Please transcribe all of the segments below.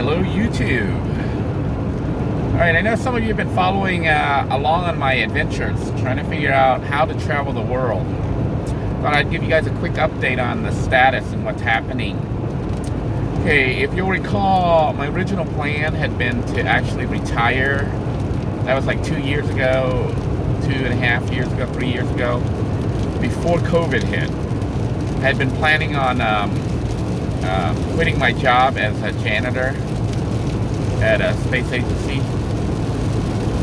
Hello, YouTube. All right, I know some of you have been following along on my adventures, trying to figure out how to travel the world. Thought I'd give you guys a quick update on the status and what's happening. Okay, if you'll recall, my original plan had been to actually retire. That was like 2 years ago, 2.5 years ago, 3 years ago, before COVID hit. I had been planning on quitting my job as a janitor at a space agency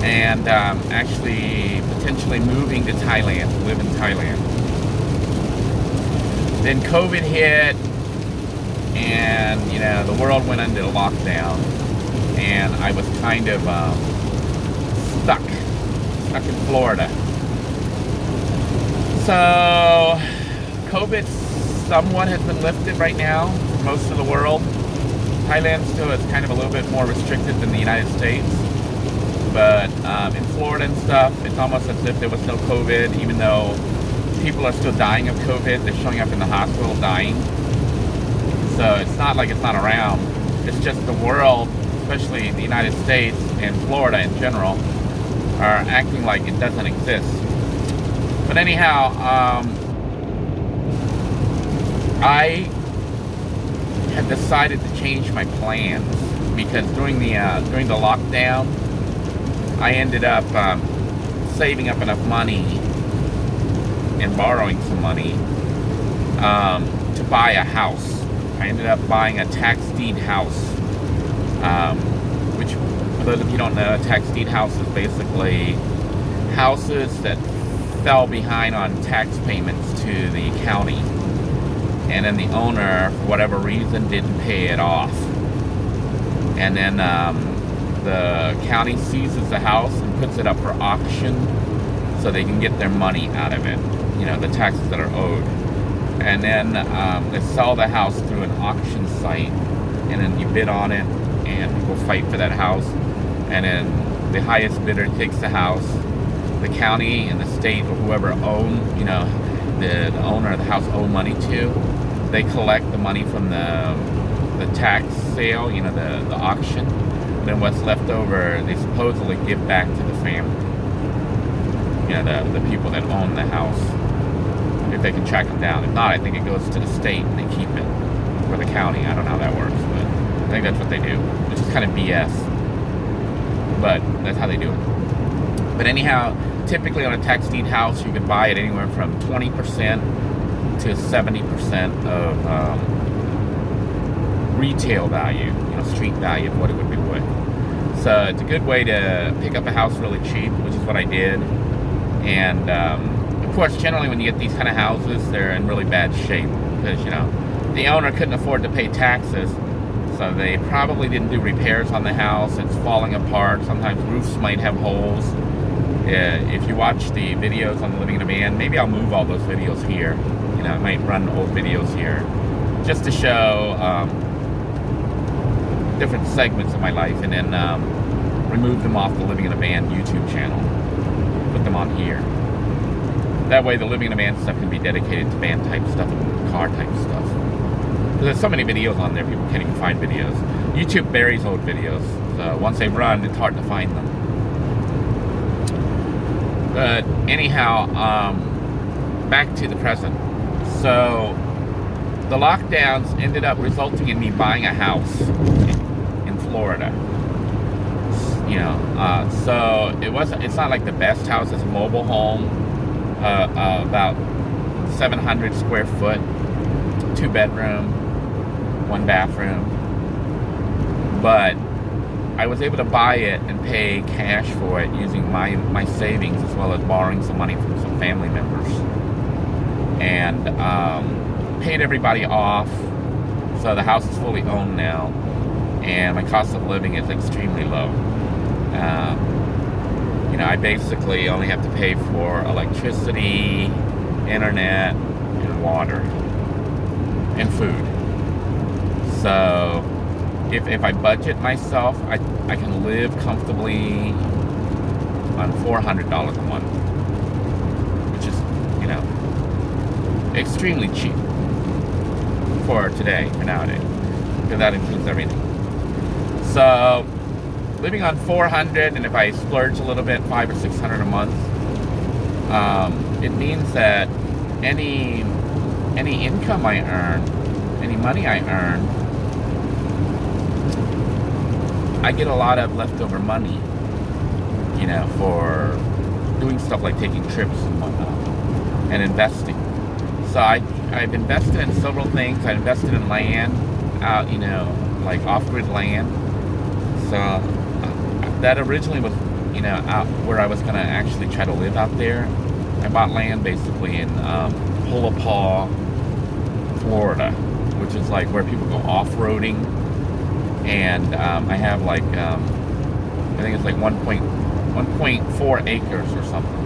and actually potentially moving to Thailand, to live in Thailand. Then COVID hit and, the world went into lockdown and I was kind of stuck in Florida. So COVID somewhat has been lifted right now for most of the world. Thailand still is kind of a little bit more restricted than the United States. But in Florida and stuff, it's almost as if there was no COVID, even though people are still dying of COVID. They're showing up in the hospital dying. So it's not like it's not around. It's just the world, especially the United States and Florida in general, are acting like it doesn't exist. But anyhow, I had decided to change my plans because during the lockdown, I ended up saving up enough money and borrowing some money to buy a house. I ended up buying a tax deed house, which, for those of you who don't know, a tax deed house is basically houses that fell behind on tax payments to the county, and then the owner, for whatever reason, didn't pay it off, and then the county seizes the house and puts it up for auction so they can get their money out of it, the taxes that are owed. And then they sell the house through an auction site, and then you bid on it and people fight for that house, and then the highest bidder takes the house. The county and the state or whoever own, the owner of the house owe money to, they collect the money from the tax sale, the auction. And then what's left over, they supposedly give back to the family, the people that own the house, if they can track them down. If not, I think it goes to the state and they keep it, or the county. I don't know how that works, but I think that's what they do, which is kind of BS, but that's how they do it. But anyhow, typically on a tax deed house, you could buy it anywhere from 20% to 70% of retail value, street value of what it would be worth. So it's a good way to pick up a house really cheap, which is what I did. And of course, generally when you get these kind of houses, they're in really bad shape because, the owner couldn't afford to pay taxes. So they probably didn't do repairs on the house. It's falling apart. Sometimes roofs might have holes. If you watch the videos on Living in a Van, maybe I'll move all those videos here. I might run old videos here just to show different segments of my life, and then remove them off the Living in a Van YouTube channel. Put them on here. That way the Living in a Van stuff can be dedicated to van type stuff and car type stuff. There's so many videos on there, people can't even find videos. YouTube buries old videos, so once they run, it's hard to find them. But anyhow, back to the present. So the lockdowns ended up resulting in me buying a house in Florida. So it's not like the best house. It's a mobile home, about 700 square foot, 2 bedroom, 1 bathroom. But I was able to buy it and pay cash for it using my savings, as well as borrowing some money from some family members, and paid everybody off. So the house is fully owned now, and my cost of living is extremely low. I basically only have to pay for electricity, internet, and water, and food. So if I budget myself, I can live comfortably on $400 a month, which is, extremely cheap for today, for nowadays, because that includes everything. So living on 400, and if I splurge a little bit, 500 or 600 a month, it means that any income I earn, any money I earn, I get a lot of leftover money, for doing stuff like taking trips and whatnot, and investing. So I've invested in several things. I invested in land out, like off-grid land. So that originally was, out where I was going to actually try to live out there. I bought land basically in Pulapaw, Florida, which is like where people go off-roading. And I have like, I think it's like 1.4 acres or something.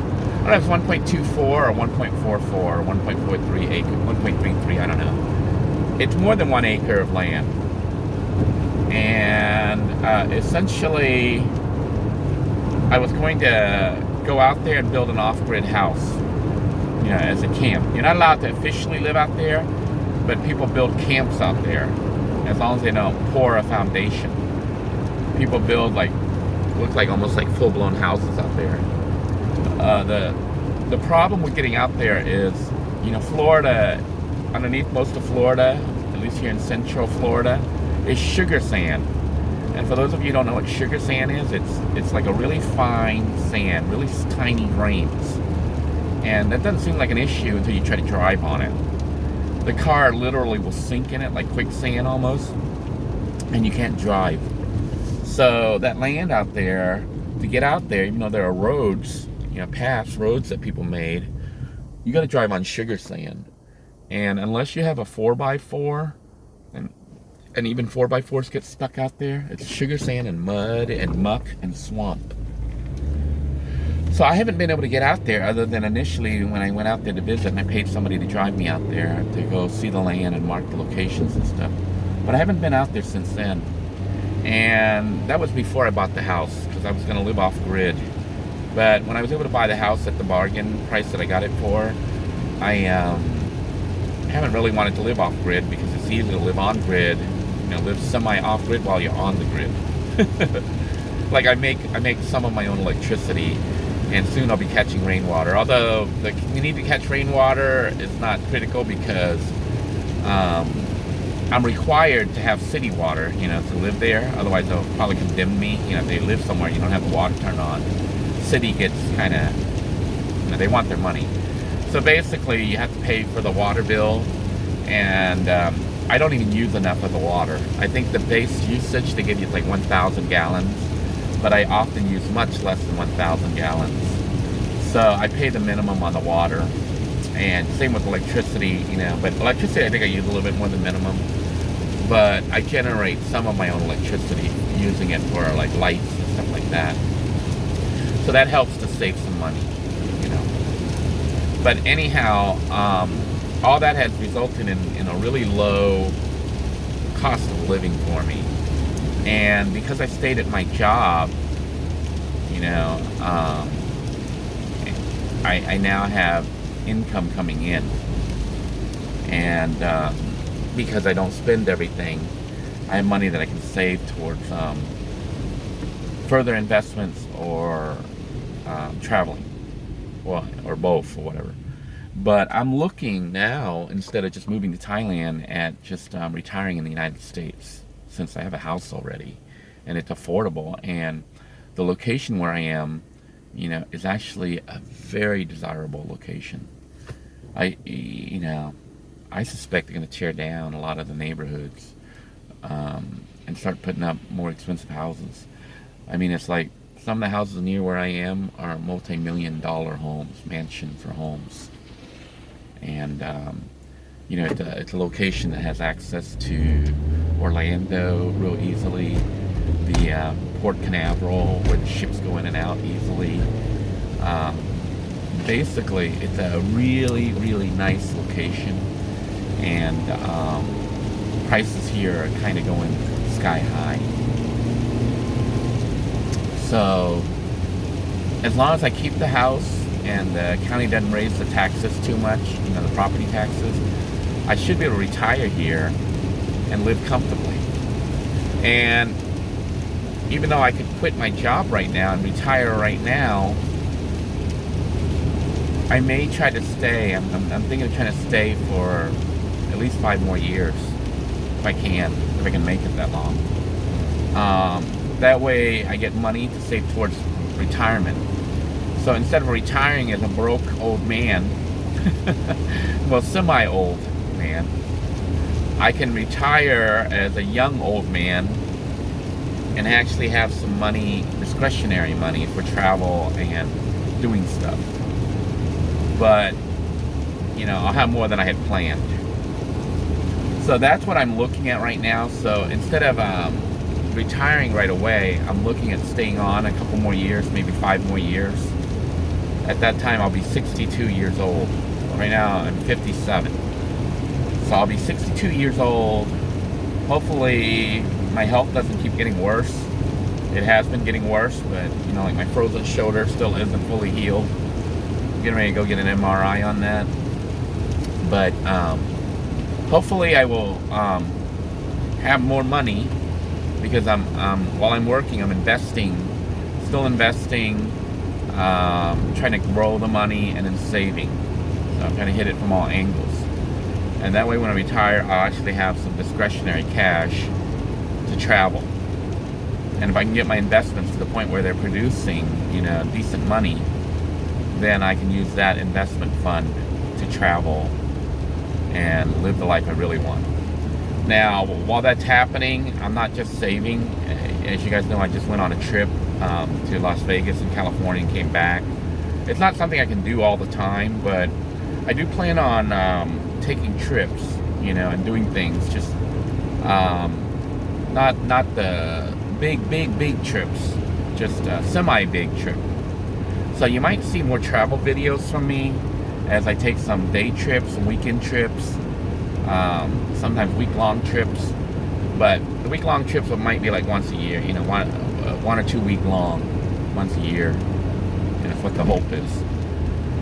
I don't know if it's 1.24 or 1.44 or 1.43 acres, 1.33, I don't know. It's more than 1 acre of land. And essentially, I was going to go out there and build an off-grid house, as a camp. You're not allowed to officially live out there, but people build camps out there, as long as they don't pour a foundation. People build look like almost like full-blown houses out there. The problem with getting out there is, Florida, underneath most of Florida, at least here in central Florida, is sugar sand. And for those of you who don't know what sugar sand is, it's like a really fine sand, really tiny grains. And that doesn't seem like an issue until you try to drive on it. The car literally will sink in it like quicksand almost, and you can't drive. So that land out there, to get out there, even though there are roads, paths, roads that people made, you got to drive on sugar sand. And unless you have a 4x4, and even 4x4s get stuck out there, it's sugar sand and mud and muck and swamp. So I haven't been able to get out there other than initially when I went out there to visit and I paid somebody to drive me out there to go see the land and mark the locations and stuff. But I haven't been out there since then. And that was before I bought the house, because I was going to live off grid. But when I was able to buy the house at the bargain price that I got it for, I haven't really wanted to live off grid, because it's easy to live on grid, live semi off grid while you're on the grid. Like I make some of my own electricity, and soon I'll be catching rainwater. Although the need to catch rainwater is not critical, because I'm required to have city water, to live there. Otherwise they'll probably condemn me. If they live somewhere you don't have the water turned on, city gets kind of, they want their money. So basically you have to pay for the water bill, and I don't even use enough of the water. I think the base usage they give you is like 1,000 gallons, but I often use much less than 1,000 gallons. So I pay the minimum on the water, and same with electricity, but electricity I think I use a little bit more than minimum, but I generate some of my own electricity using it for like lights and stuff like that. So that helps to save some money, But anyhow, all that has resulted in a really low cost of living for me. And because I stayed at my job, I now have income coming in. And because I don't spend everything, I have money that I can save towards further investments or traveling, or both, or whatever. But I'm looking now, instead of just moving to Thailand, at just retiring in the United States, since I have a house already and it's affordable, and the location where I am, is actually a very desirable location. I suspect they're going to tear down a lot of the neighborhoods and start putting up more expensive houses. I mean, it's like some of the houses near where I am are multi-million-dollar homes, mansions or homes. And, it's a location that has access to Orlando real easily, the Port Canaveral, where the ships go in and out easily. Basically, it's a really, really nice location, and prices here are kind of going sky high. So, as long as I keep the house and the county doesn't raise the taxes too much, the property taxes, I should be able to retire here and live comfortably. And even though I could quit my job right now and retire right now, I may try to stay. I'm thinking of trying to stay for at least 5 more years, if I can make it that long. That way I get money to save towards retirement. So instead of retiring as a broke old man, well, semi-old man, I can retire as a young old man and actually have some money, discretionary money, for travel and doing stuff. But, I'll have more than I had planned. So that's what I'm looking at right now. So instead of retiring right away, I'm looking at staying on a couple more years, maybe 5 more years. At that time, I'll be 62 years old. Right now, I'm 57. So I'll be 62 years old. Hopefully, my health doesn't keep getting worse. It has been getting worse, but, like my frozen shoulder still isn't fully healed. I'm getting ready to go get an MRI on that. But hopefully I will have more money, because while I'm working, I'm still investing, trying to grow the money and then saving. So I'm trying to hit it from all angles. And that way when I retire, I'll actually have some discretionary cash to travel. And if I can get my investments to the point where they're producing, decent money, then I can use that investment fund to travel and live the life I really want. Now, while that's happening, I'm not just saving. As you guys know, I just went on a trip to Las Vegas and California and came back. It's not something I can do all the time, but I do plan on taking trips, and doing things. Just not the big trips, just a semi-big trip. So you might see more travel videos from me as I take some day trips, some weekend trips, sometimes week-long trips. But the week-long trips might be like once a year, 1 or 2 week long, once a year. And that's what the hope is.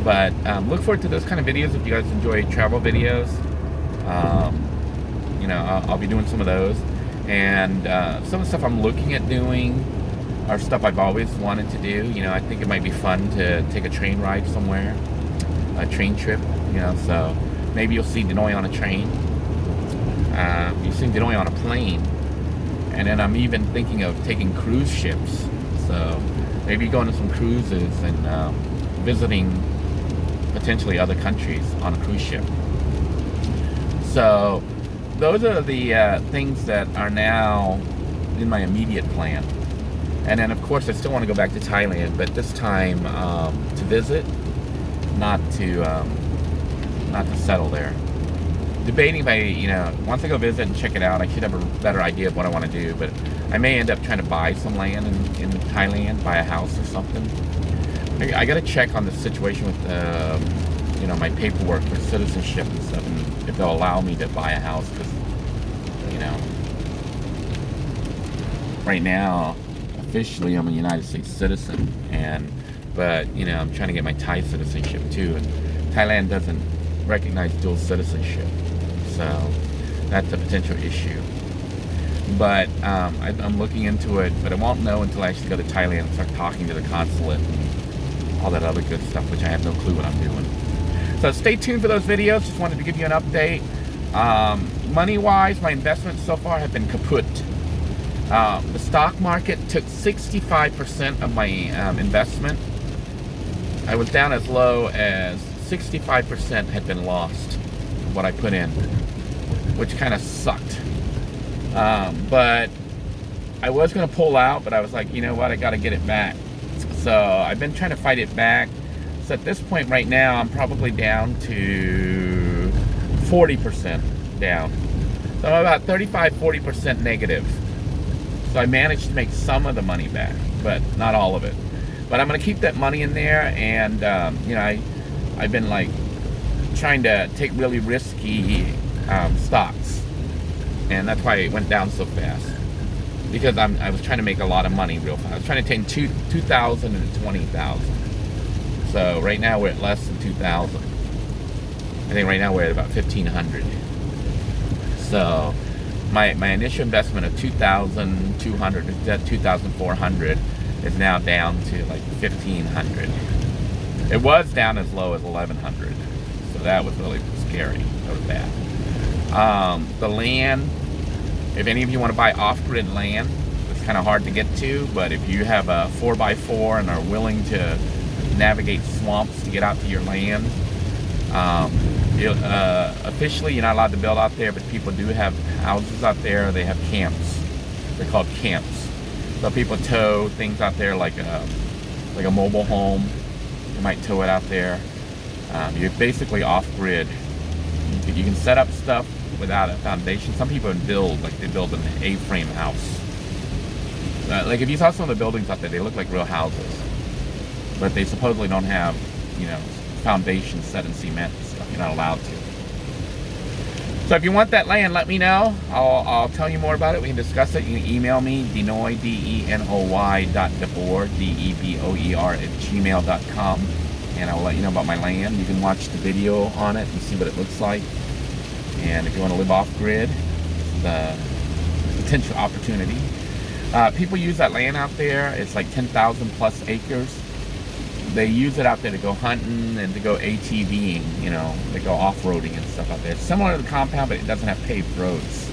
But look forward to those kind of videos if you guys enjoy travel videos. I'll be doing some of those. And some of the stuff I'm looking at doing are stuff I've always wanted to do. I think it might be fun to take a train ride somewhere, a train trip, so maybe you'll see Denoy on a train. You've seen Denoy on a plane. And then I'm even thinking of taking cruise ships. So maybe going to some cruises and visiting potentially other countries on a cruise ship. So those are the things that are now in my immediate plan. And then, of course, I still want to go back to Thailand, but this time to visit, not to settle there. Debating if I, once I go visit and check it out, I should have a better idea of what I want to do. But I may end up trying to buy some land in Thailand, buy a house or something. I got to check on the situation with my paperwork for citizenship and stuff, and if they'll allow me to buy a house, because right now officially I'm a United States citizen, but I'm trying to get my Thai citizenship too, and Thailand doesn't recognize dual citizenship, so that's a potential issue. But I'm looking into it, but I won't know until I actually go to Thailand and start talking to the consulate and all that other good stuff, which I have no clue what I'm doing. So stay tuned for those videos. Just wanted to give you an update. Money-wise, my investments so far have been kaput. The stock market took 65% of my investment. I was down as low as 65% had been lost, what I put in, which kind of sucked. But I was going to pull out, but I was like, you know what, I got to get it back. So I've been trying to fight it back. So at this point right now, I'm probably down to 40% down. So I'm about 35-40% negative. So I managed to make some of the money back, but not all of it. But I'm going to keep that money in there, and I've been like trying to take really risky stocks, and that's why it went down so fast, because I was trying to make a lot of money real fast. I was trying to take 2,000 and 20,000. So right now we're at less than 2,000. I think right now we're at about 1,500. So my initial investment of $2,200 to $2,400 is now down to like $1,500. It was down as low as $1,100, so that was really scary. That was bad. The land, if any of you want to buy off-grid land, it's kind of hard to get to, but if you have a 4x4 and are willing to navigate swamps to get out to your land, officially you're not allowed to build out there, but people do have houses out there. They have camps. They're called camps. So people tow things out there like a mobile home. You might tow it out there. You're basically off-grid. You can set up stuff without a foundation. Some people build, like they build an A-frame house. Like if you saw some of the buildings out there, they look like real houses. But they supposedly don't have, foundations set in cement and stuff. You're not allowed to. So if you want that land, let me know. I'll tell you more about it. We can discuss it. You can email me, Denoy, DENOY.DeBoer, DEBOER @gmail.com. And I'll let you know about my land. You can watch the video on it and see what it looks like. And if you want to live off-grid, the potential opportunity. People use that land out there. It's like 10,000 plus acres. They use it out there to go hunting and to go ATVing, they go off-roading and stuff out there. It's similar to the compound, but it doesn't have paved roads.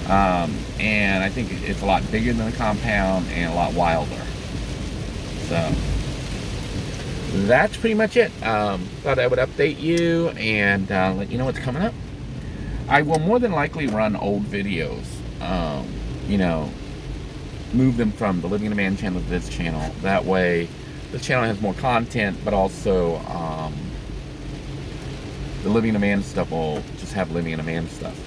And I think it's a lot bigger than the compound and a lot wilder. So that's pretty much it. Thought I would update you and let you know what's coming up. I will more than likely run old videos, move them from the Living in a Man channel to this channel. That way the channel has more content, but also the Living in a Man stuff will just have Living in a Man stuff.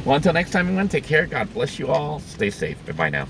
Well, until next time, everyone, take care. God bless you all. Stay safe. Bye-bye now.